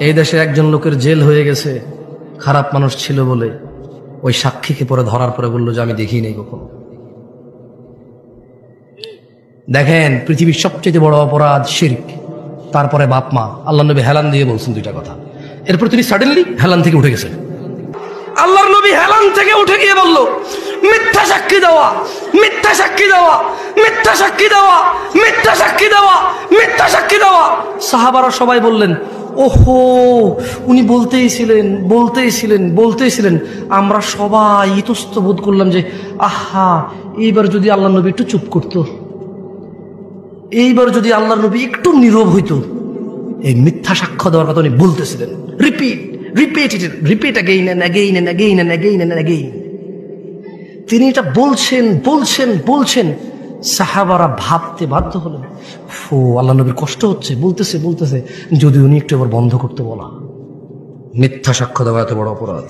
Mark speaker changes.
Speaker 1: এই দেশে একজন লোকের জেল হয়ে গেছে খারাপ মানুষ ছিল বলে। ওই সাক্ষীকে পরে ধরার পরে বললো যে আমি দেখি নাই কখনো। দেখেন, পৃথিবীর সবচেয়ে বড় অপরাধ শিরক, তারপরে বাপ মা। আল্লাহ নবী হেলান দিয়ে বলছেন দুইটা কথা, এরপর তিনি সাডেনলি হেলান থেকে উঠে গেছেন। আল্লাহর নবী হেলান থেকে উঠে গিয়ে বলল, মিথ্যা সাক্ষী দেওয়া, মিথ্যা সাক্ষী দেওয়া, মিথ্যা সাক্ষী দেওয়া, মিথ্যা সাক্ষী দেওয়া, মিথ্যা সাক্ষী দেওয়া। সাহাবারা সবাই বললেন, ওহো, উনি বলতেইছিলেন। আমরা সবাই ইতস্ত বোধ করলাম যে আহা, এইবার যদি আল্লাহ নবী একটু চুপ করতো, এইবার যদি আল্লাহর নবী একটু নীরব হইতো। এই মিথ্যা সাক্ষ্য দেওয়ার কথা উনি বলতেছিলেন। Repeat again. তিনি এটা বলছেন। সাহাবারা ভাবতে বাধ্য হলেন, আল্লাহ নবীর কষ্ট হচ্ছে, বলতেছে যদি উনি একটু এবার বন্ধ করতে বলা। মিথ্যা সাক্ষ্য দেওয়া এত বড় অপরাধ।